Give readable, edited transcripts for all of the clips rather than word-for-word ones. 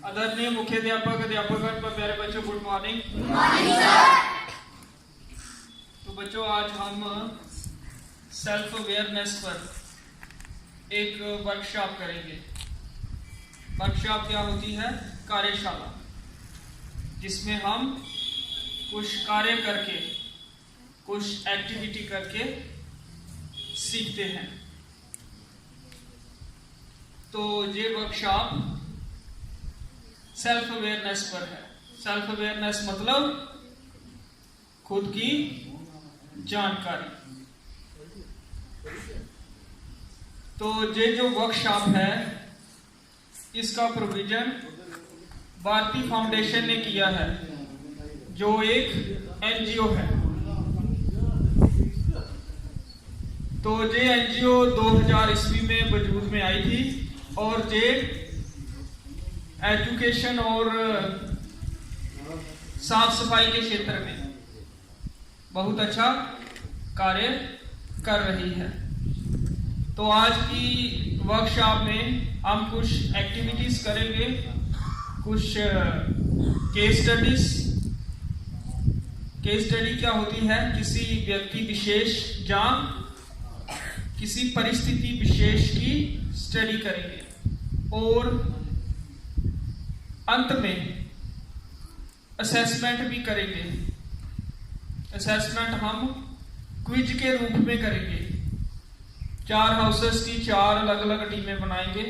आदरणीय मुख्याध्यापक, अध्यापक व प्यारे बच्चों, गुड मॉर्निंग। तो बच्चों, आज हम सेल्फ अवेयरनेस पर एक वर्कशॉप करेंगे। वर्कशॉप क्या होती है? कार्यशाला, जिसमें हम कुछ कार्य करके, कुछ एक्टिविटी करके सीखते हैं। तो ये वर्कशॉप सेल्फ अवेयरनेस पर है। सेल्फ अवेयरनेस मतलब खुद की जानकारी। तो ये जो वर्कशॉप है, इसका प्रोविजन भारती फाउंडेशन ने किया है, जो एक एनजीओ है। तो ये एनजीओ 2000 ईस्वी में वजूद में आई थी और ये एजुकेशन और साफ सफाई के क्षेत्र में बहुत अच्छा कार्य कर रही है। तो आज की वर्कशॉप में हम कुछ एक्टिविटीज करेंगे, कुछ केस स्टडीज। केस स्टडी क्या होती है? किसी व्यक्ति विशेष या किसी परिस्थिति विशेष की स्टडी करेंगे और अंत में असेसमेंट भी करेंगे। असेसमेंट हम क्विज के रूप में करेंगे। 4 हाउसेस की 4 अलग अलग टीमें बनाएंगे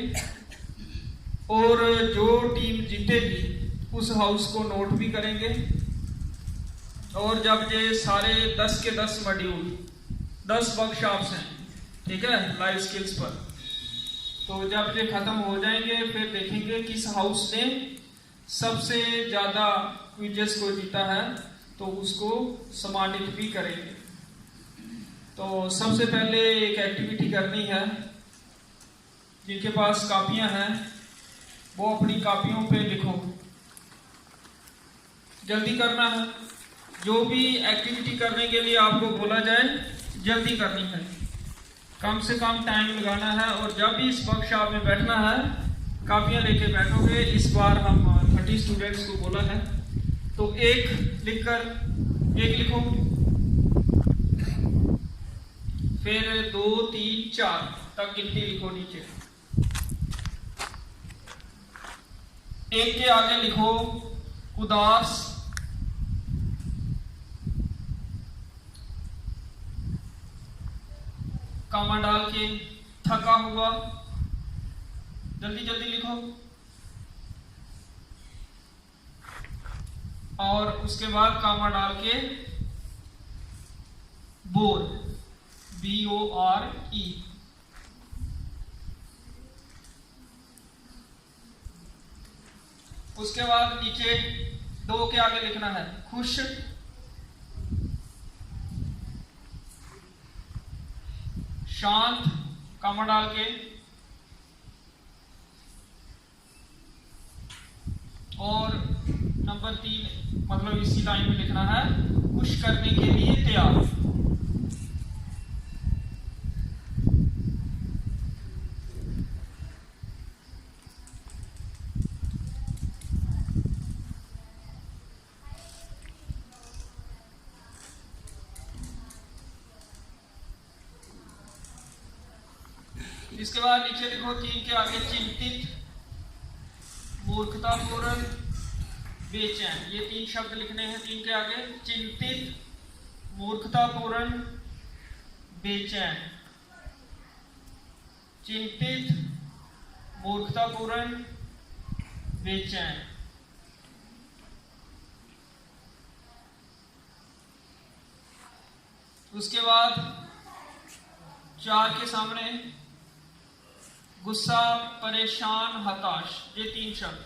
और जो टीम जीतेगी उस हाउस को नोट भी करेंगे। और जब ये सारे 10 के 10 मॉड्यूल, 10 वर्कशॉप्स हैं, ठीक है, लाइफ स्किल्स पर, तो जब ये खत्म हो जाएंगे फिर देखेंगे किस हाउस ने सबसे ज्यादा क्विजेस को जीता है, तो उसको सम्मानित भी करेंगे। तो सबसे पहले एक एक्टिविटी करनी है। जिनके पास कापियां हैं वो अपनी कापियों पे लिखो। जल्दी करना है। जो भी एक्टिविटी करने के लिए आपको बोला जाए, जल्दी करनी है, कम से कम टाइम लगाना है। और जब भी इस वर्कशॉप में बैठना है, कापियां लेके बैठोगे। इस बार हम 30 स्टूडेंट्स को बोला है, तो एक लिखो, फिर 2 3 4 तक गिनती लिखो नीचे। एक के आगे लिखो उदास, कामा डाल के थका हुआ। जल्दी जल्दी लिखो। और उसके बाद कामा डाल के बोर, BORE। उसके बाद नीचे 2 के आगे लिखना है खुश, शांत, कामा डाल के, और नंबर 3 मतलब इसी लाइन में लिखना है खुश करने के लिए तैयार। इसके बाद नीचे लिखो 3 के आगे चिंतित, मूर्खतापूर्ण, बेचैन। ये 3 शब्द लिखने हैं 3 के आगे। चिंतित, मूर्खतापूर्ण, बेचैन। चिंतित, मूर्खतापूर्ण, बेचैन। उसके बाद 4 के सामने गुस्सा, परेशान, हताश। ये 3 शब्द।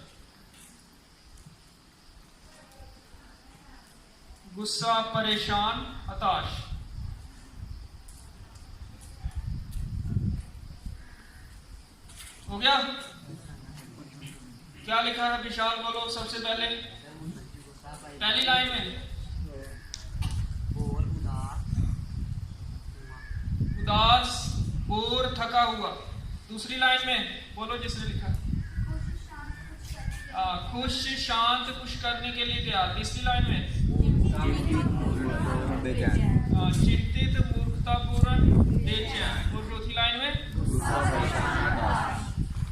गुस्सा, परेशान, हताश। हो गया? क्या लिखा है विशाल? बोलो सबसे पहले पहली लाइन में। उदास, बोर, थका हुआ। दूसरी लाइन में बोलो जिसने लिखा। खुश शांत खुश करने के लिए तैयार। तीसरी लाइन में चिंतित मूर्खतापूर्ण बेचैन। और चौथी लाइन में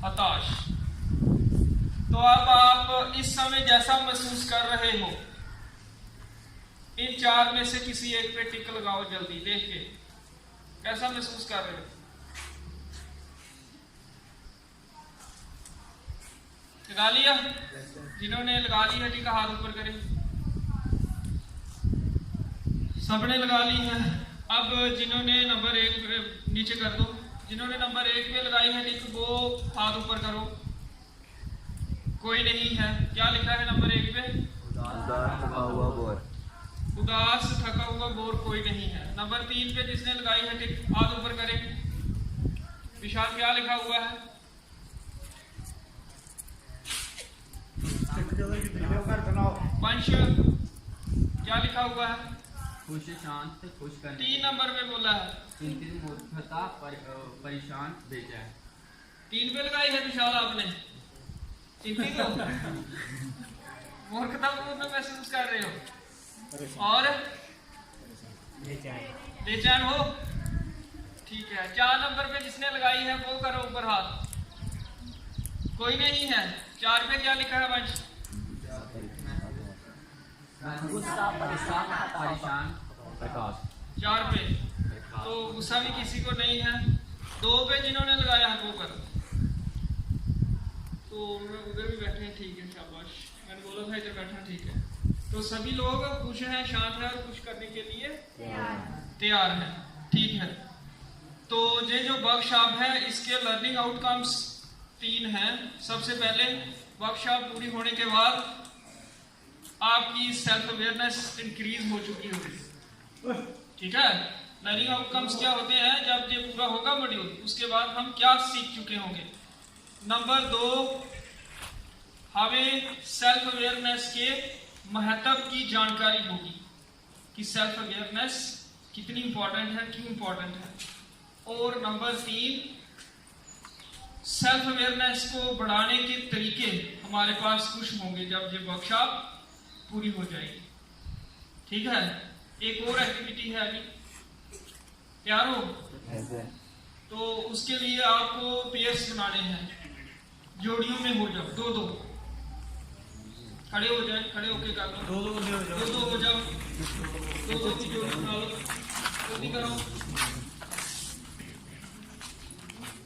हताश। तो अब आप इस समय जैसा महसूस कर रहे हो, इन चार में से किसी एक पे टिक लगाओ जल्दी देख के, कैसा महसूस कर रहे हो। लगा लिया? जिन्होंने लगा ली है टीका हाथ ऊपर करें। सबने लगा ली है। अब जिन्होंने नंबर 1 नीचे कर दो, जिन्होंने नंबर 1 पे लगाई है टिक वो हाथ ऊपर करो। कोई नहीं है। क्या लिखा है नंबर 1 पे? उदास थका हुआ बोर। कोई नहीं है। नंबर 3 पे जिसने लगाई है टिक हाथ ऊपर करें। विशाल क्या लिखा हुआ है? वंश क्या लिखा हुआ है? खुश शांत खुश करने। 3 नंबर पे बोला है चिंतित मूर्खता परेशान बेचैन। 3 पे लगाई है विशाल आपने। चिंतित हो, मूर्खतापूर्ण महसूस कर रहे हो और बेचैन हो। ठीक है। 4 नंबर पे जिसने लगाई है वो करो ऊपर हाथ। कोई नहीं है। 4 पे क्या लिखा है वंश? गुस्सा परेशान प्रकाश। 4 पे तो गुस्सा भी किसी को नहीं है। 2 पे जिन्होंने लगाया है वो करो। तो उधर भी बैठे हैं। ठीक है, शाबाश। मैंने बोला था इधर बैठना। ठीक है। तो सभी लोग खुश हैं, शांत हैं और खुश करने के लिए तैयार हैं। ठीक है। तो ये जो वर्कशॉप है इसके लर्निंग आउटकम्स 3 हैं। सबसे पहले वर्कशॉप पूरी होने के बाद आपकी सेल्फ अवेयरनेस इंक्रीज हो चुकी होगी। ठीक है। लर्निंग आउटकम्स क्या होते हैं? जब ये पूरा होगा मॉड्यूल उसके बाद हम क्या सीख चुके होंगे। नंबर 2, हमें सेल्फ अवेयरनेस के महत्व की जानकारी होगी कि सेल्फ अवेयरनेस कितनी इंपॉर्टेंट है, क्यों इंपॉर्टेंट है। और नंबर 3, सेल्फ अवेयरनेस को बढ़ाने के तरीके हमारे पास कुछ होंगे जब ये वर्कशॉप पूरी हो जाएगी। ठीक है। एक और एक्टिविटी है अभी। तैयार हो? तो उसके लिए आपको पेयर्स बनाने हैं। जोड़ियों में हो जाओ। 2-2 खड़े हो जाए। खड़े होके कर लो। 2-2 हो जाओ। 2-2 की जोड़ी बना लो। जल्दी करो।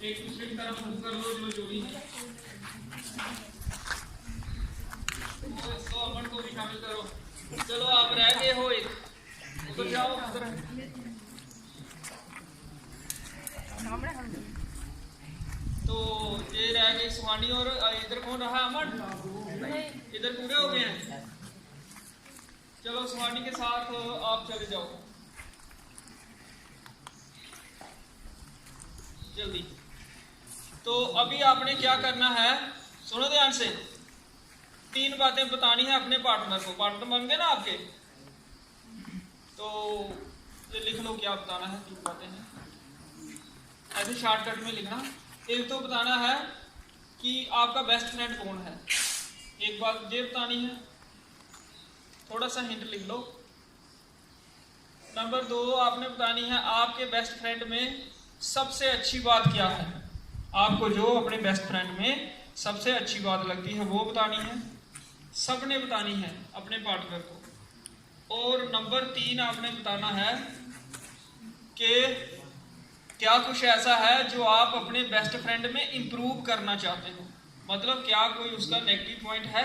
एक दूसरे की तरफ मुंह कर लो जो जोड़ी है। तो अमन को भी शामिल करो। चलो आप रह गए हो एक। उधर जाओ उधर। तो ये रह गई सुहानी और इधर कौन रहा? अमन। इधर पूरे हो गए हैं। चलो सुहानी के साथ आप चले जाओ जल्दी। तो अभी आपने क्या करना है, सुनो ध्यान से। 3 बातें बतानी है अपने पार्टनर को। पार्टनर बन गए ना आपके? तो ये लिख लो क्या बताना है। 3 बातें हैं, ऐसे शॉर्टकट में लिखना। एक तो बताना है कि आपका बेस्ट फ्रेंड कौन है। एक बात ये बतानी है, थोड़ा सा हिंट लिख लो। नंबर 2 आपने बतानी है आपके बेस्ट फ्रेंड में सबसे अच्छी बात क्या है। आपको जो अपने बेस्ट फ्रेंड में सबसे अच्छी बात लगती है वो बतानी है। सबने बतानी है अपने पार्टनर को। और नंबर 3 आपने बताना है कि क्या कुछ ऐसा है जो आप अपने बेस्ट फ्रेंड में इंप्रूव करना चाहते हो। मतलब क्या कोई उसका नेगेटिव पॉइंट है,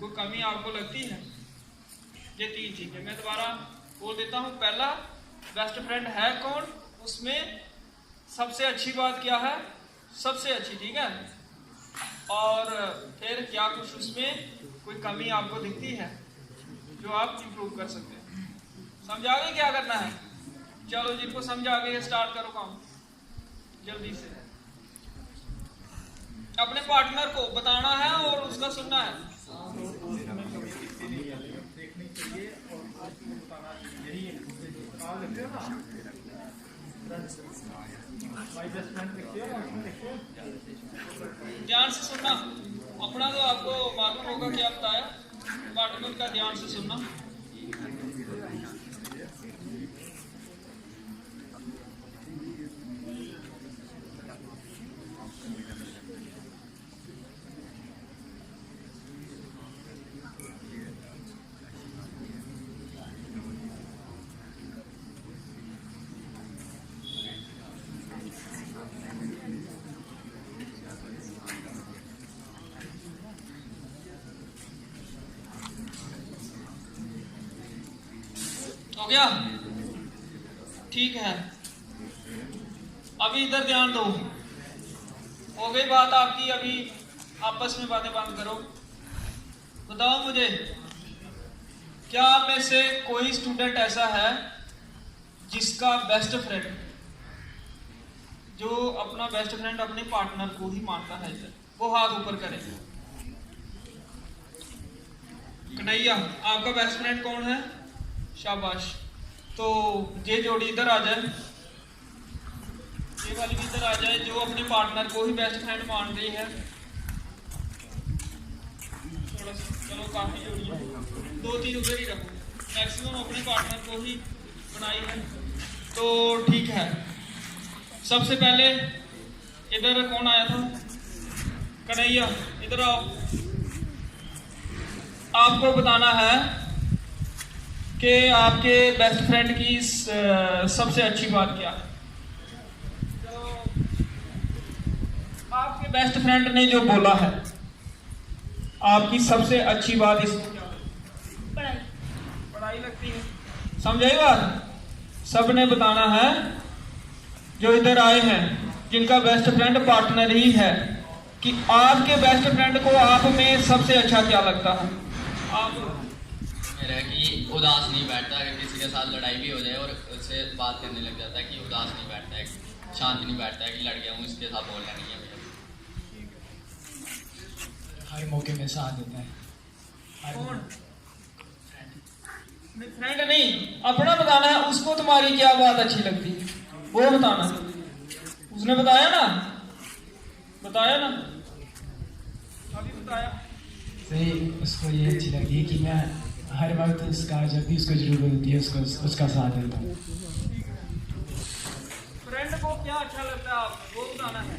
कोई कमी आपको लगती है। ये 3 चीजें मैं दोबारा बोल देता हूँ। पहला, बेस्ट फ्रेंड है कौन, उसमें सबसे अच्छी बात क्या है, सबसे अच्छी। ठीक है। और फिर क्या कुछ उसमें कोई कमी आपको दिखती है जो आप इंप्रूव कर सकते हैं। समझ आ गए क्या करना है? चलो जिनको समझ आ गए स्टार्ट करो काम जल्दी से। अपने पार्टनर को बताना है और उसका सुनना है। ध्यान से सुनना। अपना तो आपको मालूम होगा क्या बताया, बट उनका ध्यान से सुनना। हो गया? ठीक है, अभी इधर ध्यान दो। हो गई बात आपकी, अभी आपस में बातें बंद करो। बताओ मुझे, क्या आप में से कोई स्टूडेंट ऐसा है जिसका बेस्ट फ्रेंड, जो अपना बेस्ट फ्रेंड अपने पार्टनर को ही मानता है? इधर वो हाथ ऊपर करे। कन्हैया, आपका बेस्ट फ्रेंड कौन है? शाबाश। तो ये जोड़ी इधर आ जाए, ये वाली भी इधर आ जाए, जो अपने पार्टनर को ही बेस्ट फ्रेंड मान रही है। थोड़ा चलो, काफी जोड़ी है, 2-3 उधर ही रखो, मैक्सिमम अपने पार्टनर को ही बनाई है। तो ठीक है, सबसे पहले इधर कौन आया था? कन्हैया, इधर आओ। आपको बताना है कि आपके बेस्ट फ्रेंड की सबसे अच्छी बात क्या है। तो आपके बेस्ट फ्रेंड ने जो बोला है, आपकी सबसे अच्छी बात इसको क्या है? पढ़ाई लगती है। समझाई बात? सबने बताना है, जो इधर आए हैं जिनका बेस्ट फ्रेंड पार्टनर ही है, कि आपके बेस्ट फ्रेंड को आप में सबसे अच्छा क्या लगता है। आप मेरा कि उदास नहीं बैठता, अगर किसी के साथ लड़ाई भी हो जाए और उससे बात करने लग जाता है कि उदास नहीं बैठता है, शांत नहीं बैठता है कि लड़ गया हूँ इसके साथ बोलना नहीं है मेरा। हर मौके में साथ देता है। कौन? फ्रेंड नहीं, अपना बताना है, उसको तुम्हारी क्या बात अच्छी लगती है वो बताना। उसने बताया ना, बताया ना, अभी बताया। सही, उसको ये अच्छी लगती है कि मैं हर वक्त उसका, जब भी उसको जरूरत होती है, उसका साथ देता हूँ। फ्रेंड को क्या अच्छा लगता है आपको, वो बताना है।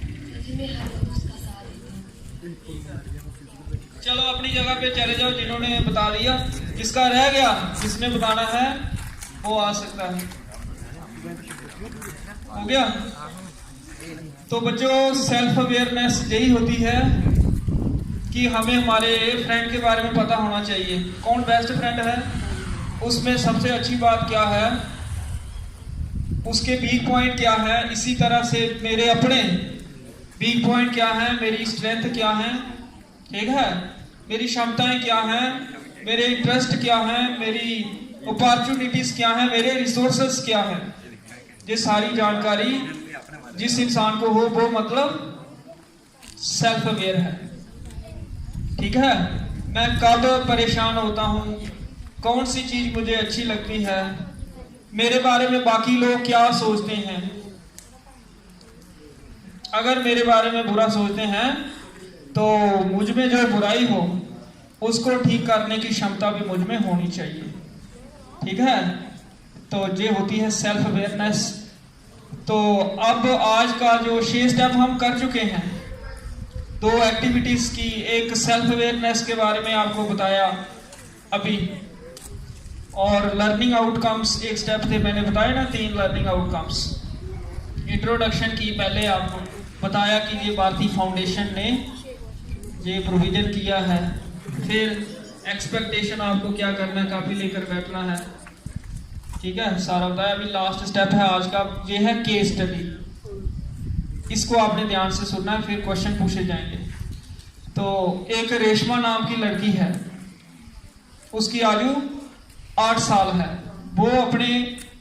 चलो अपनी जगह पे चले जाओ, जिन्होंने बता दिया। जिसका रह गया, जिसने बताना है वो आ सकता है। हो गया? तो बच्चों, सेल्फ अवेयरनेस यही होती है कि हमें हमारे फ्रेंड के बारे में पता होना चाहिए। कौन बेस्ट फ्रेंड है, उसमें सबसे अच्छी बात क्या है, उसके वीक पॉइंट क्या है। इसी तरह से मेरे अपने वीक पॉइंट क्या है, मेरी स्ट्रेंथ क्या है, ठीक है, मेरी क्षमताएं क्या हैं, मेरे इंटरेस्ट क्या हैं, मेरी अपॉर्चुनिटीज क्या हैं, मेरे रिसोर्सेस क्या हैं। ये सारी जानकारी जिस इंसान को हो, वो मतलब सेल्फ अवेयर है। ठीक है, मैं कब परेशान होता हूँ, कौन सी चीज मुझे अच्छी लगती है, मेरे बारे में बाकी लोग क्या सोचते हैं। अगर मेरे बारे में बुरा सोचते हैं तो मुझ में जो बुराई हो उसको ठीक करने की क्षमता भी मुझ में होनी चाहिए। ठीक है, तो ये होती है सेल्फ अवेयरनेस। तो अब आज का जो 6 स्टेप हम कर चुके हैं, 2 एक्टिविटीज की, एक सेल्फ अवेयरनेस के बारे में आपको बताया अभी, और लर्निंग आउटकम्स एक स्टेप थे, मैंने बताया ना 3 लर्निंग आउटकम्स। इंट्रोडक्शन की पहले आपको बताया कि ये भारतीय फाउंडेशन ने ये प्रोविजन किया है। फिर एक्सपेक्टेशन, आपको क्या करना है, कापी लेकर बैठना है। ठीक है, सारा बताया। अभी लास्ट स्टेप है आज का, ये है केस स्टडी। इसको आपने ध्यान से सुनना है, फिर क्वेश्चन पूछे जाएंगे। तो एक रेशमा नाम की लड़की है, उसकी आयु 8 साल है। वो अपने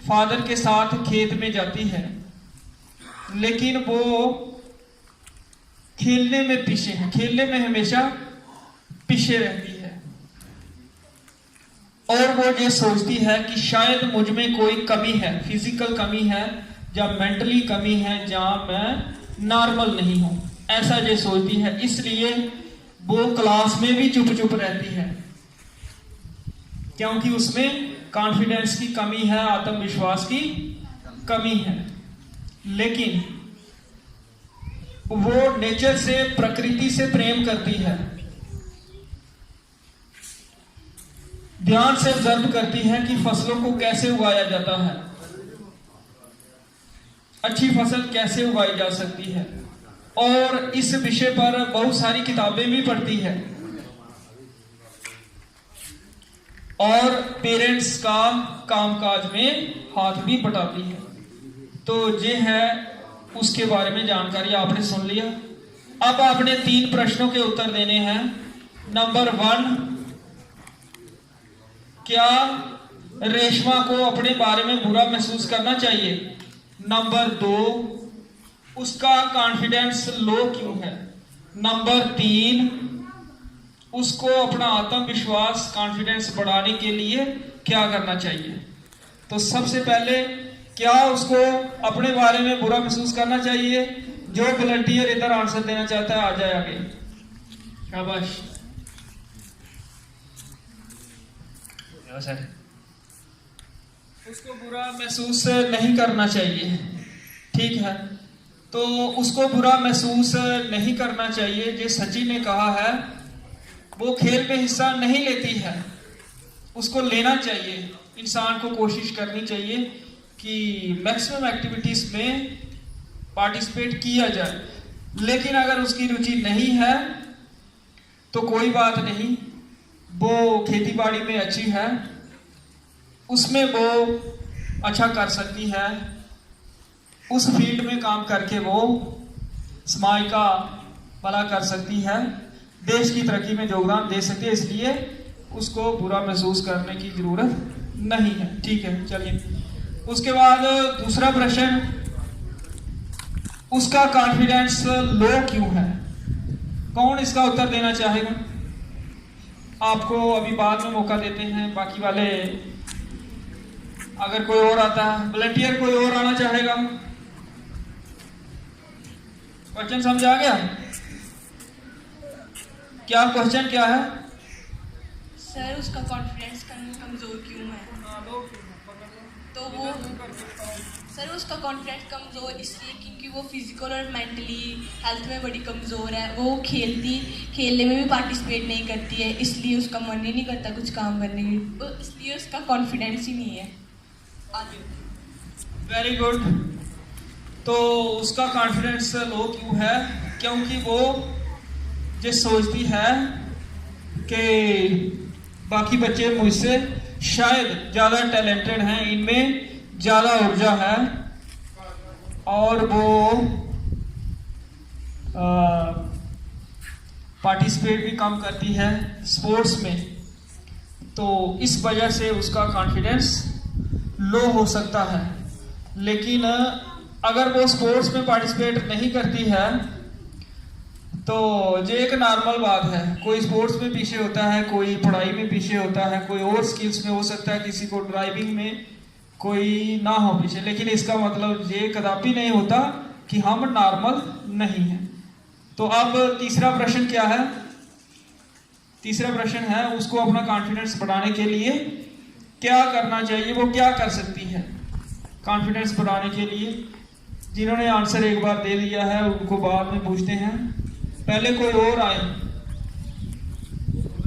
फादर के साथ खेत में जाती है, लेकिन वो खेलने में पीछे है, खेलने में हमेशा पीछे रहती है। और वो ये सोचती है कि शायद मुझ में कोई कमी है, फिजिकल कमी है या मेंटली कमी है, जहां मैं नॉर्मल नहीं हूं, ऐसा ये सोचती है। इसलिए वो क्लास में भी चुप चुप रहती है, क्योंकि उसमें कॉन्फिडेंस की कमी है, आत्मविश्वास की कमी है। लेकिन वो नेचर से, प्रकृति से प्रेम करती है, ध्यान से ऑब्जर्व करती है कि फसलों को कैसे उगाया जाता है, अच्छी फसल कैसे उगाई जा सकती है, और इस विषय पर बहुत सारी किताबें भी पढ़ती है, और पेरेंट्स का कामकाज में हाथ भी बटाती है। तो ये है उसके बारे में जानकारी, आपने सुन लिया। अब आपने 3 प्रश्नों के उत्तर देने हैं। नंबर 1, क्या रेशमा को अपने बारे में बुरा महसूस करना चाहिए? नंबर 2, उसका कॉन्फिडेंस लो क्यों है? नंबर 3, उसको अपना आत्मविश्वास, कॉन्फिडेंस बढ़ाने के लिए क्या करना चाहिए? तो सबसे पहले, क्या उसको अपने बारे में बुरा महसूस करना चाहिए? जो वॉलंटियर इधर आंसर देना चाहता है आ जाए आगे। शाबाश। सर, उसको बुरा महसूस नहीं करना चाहिए, ठीक है। तो उसको बुरा महसूस नहीं करना चाहिए। जो सचिन ने कहा है, वो खेल में हिस्सा नहीं लेती है, उसको लेना चाहिए। इंसान को कोशिश करनी चाहिए कि मैक्सिमम एक्टिविटीज में पार्टिसिपेट किया जाए। लेकिन अगर उसकी रुचि नहीं है तो कोई बात नहीं, वो खेती बाड़ी में अच्छी है, उसमें वो अच्छा कर सकती है, उस फील्ड में काम करके वो समाज का भला कर सकती है, देश की तरक्की में योगदान दे सकती है। इसलिए उसको बुरा महसूस करने की जरूरत नहीं है, ठीक है। चलिए, उसके बाद दूसरा प्रश्न, उसका कॉन्फिडेंस लो क्यों है? कौन इसका उत्तर देना चाहेगा? आपको अभी बाद में मौका देते हैं। बाकी वाले, अगर कोई और आता है, वॉलंटियर कोई और आना चाहेगा? क्वेश्चन समझ आ गया? क्या क्वेश्चन क्या है? सर, उसका कॉन्फिडेंस कमजोर क्यों है? तो वो सर, उसका कॉन्फिडेंस कमजोर इसलिए क्योंकि वो फिजिकल और मेंटली हेल्थ में बड़ी कमजोर है। वो खेलने में भी पार्टिसिपेट नहीं करती है, इसलिए उसका मन ही नहीं करता कुछ काम करने की, तो इसलिए उसका कॉन्फिडेंस ही नहीं है। आगे। Very good. तो उसका कॉन्फिडेंस लो क्यों है? क्योंकि वो जो सोचती है कि बाकी बच्चे मुझसे शायद ज़्यादा टैलेंटेड हैं, इनमें ज़्यादा ऊर्जा है, और वो पार्टिसिपेट भी कम करती है स्पोर्ट्स में। तो इस वजह से उसका कॉन्फिडेंस लो हो सकता है। लेकिन अगर वो स्पोर्ट्स में पार्टिसिपेट नहीं करती है तो ये एक नॉर्मल बात है। कोई स्पोर्ट्स में पीछे होता है, कोई पढ़ाई में पीछे होता है, कोई और स्किल्स में हो सकता है, किसी को ड्राइविंग में कोई ना हो पीछे। लेकिन इसका मतलब ये कदापि नहीं होता कि हम नॉर्मल नहीं हैं। तो अब तीसरा प्रश्न क्या है? तीसरा प्रश्न है, उसको अपना कॉन्फिडेंस बढ़ाने के लिए क्या करना चाहिए? वो क्या कर सकती है कॉन्फिडेंस बढ़ाने के लिए? जिन्होंने आंसर एक बार दे दिया है उनको बाद में पूछते हैं। पहले कोई और आए,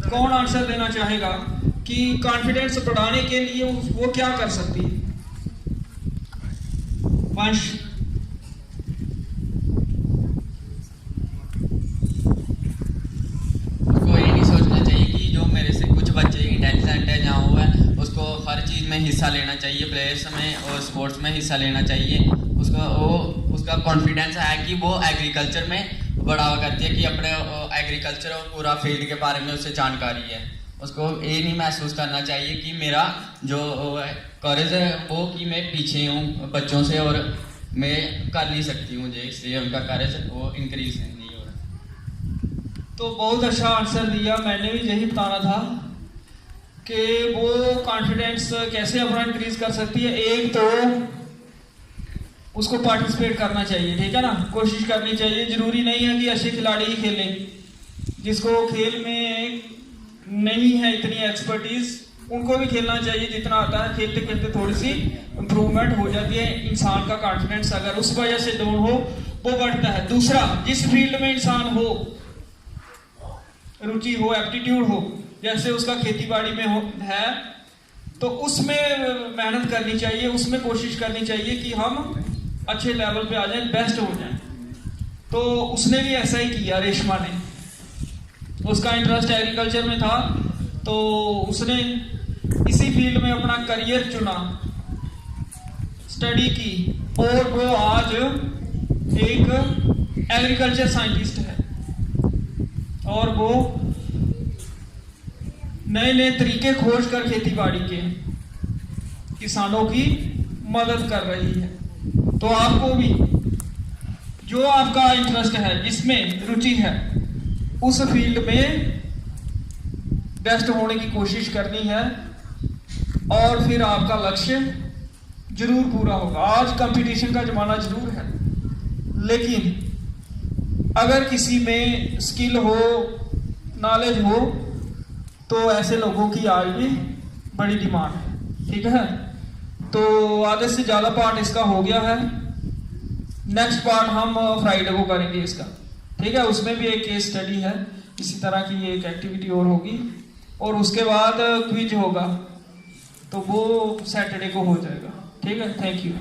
कौन आंसर देना चाहेगा कि कॉन्फिडेंस बढ़ाने के लिए वो क्या कर सकती है? वंश। उसको ये नहीं सोचना चाहिए कि जो मेरे से कुछ बच्चे इंटेलिजेंट है जहाँ हुआ है, उसको हर चीज़ में हिस्सा लेना चाहिए, प्लेयर्स में और स्पोर्ट्स में हिस्सा लेना चाहिए। उसका कॉन्फिडेंस है कि वो एग्रीकल्चर में बढ़ावा करती है कि अपने एग्रीकल्चर और पूरा फील्ड के बारे में उसे जानकारी है। उसको ये नहीं महसूस करना चाहिए कि मेरा जो करेज है वो कि मैं पीछे हूँ बच्चों से और मैं कर नहीं सकती हूँ, मुझे इसलिए उनका करेज वो इंक्रीज नहीं हो रहा। तो बहुत अच्छा आंसर दिया। मैंने भी यही बताना था कि वो कॉन्फिडेंस कैसे अपना इंक्रीज कर सकती है। एक तो उसको पार्टिसिपेट करना चाहिए, ठीक है ना, कोशिश करनी चाहिए। जरूरी नहीं है कि अच्छे खिलाड़ी ही खेलें, जिसको खेल में नहीं है इतनी एक्सपर्टीज, उनको भी खेलना चाहिए जितना आता है। खेलते खेलते थोड़ी सी इम्प्रूवमेंट हो जाती है। इंसान का कॉन्फिडेंस अगर उस वजह से डाउन हो वो बढ़ता है। दूसरा, जिस फील्ड में इंसान हो, रुचि हो, एप्टीट्यूड हो, जैसे उसका खेती बाड़ी में है, तो उसमें मेहनत करनी चाहिए, उसमें कोशिश करनी चाहिए कि हम अच्छे लेवल पे आ जाएं, बेस्ट हो जाएं। तो उसने भी ऐसा ही किया, रेशमा ने। उसका इंटरेस्ट एग्रीकल्चर में था, तो उसने इसी फील्ड में अपना करियर चुना, स्टडी की, और वो आज एक एग्रीकल्चर साइंटिस्ट है और वो नए नए तरीके खोज कर खेती बाड़ी के किसानों की मदद कर रही है। तो आपको भी जो आपका इंटरेस्ट है, जिसमें रुचि है, उस फील्ड में बेस्ट होने की कोशिश करनी है और फिर आपका लक्ष्य जरूर पूरा होगा। आज कंपटीशन का जमाना जरूर है, लेकिन अगर किसी में स्किल हो, नॉलेज हो, तो ऐसे लोगों की आज भी बड़ी डिमांड है। ठीक है, तो आधे से ज़्यादा पार्ट इसका हो गया है। नेक्स्ट पार्ट हम फ्राइडे को करेंगे इसका। ठीक है, उसमें भी एक केस स्टडी है, इसी तरह की एक एक्टिविटी और होगी, और उसके बाद क्विज होगा, तो वो सैटरडे को हो जाएगा। ठीक है, थैंक यू।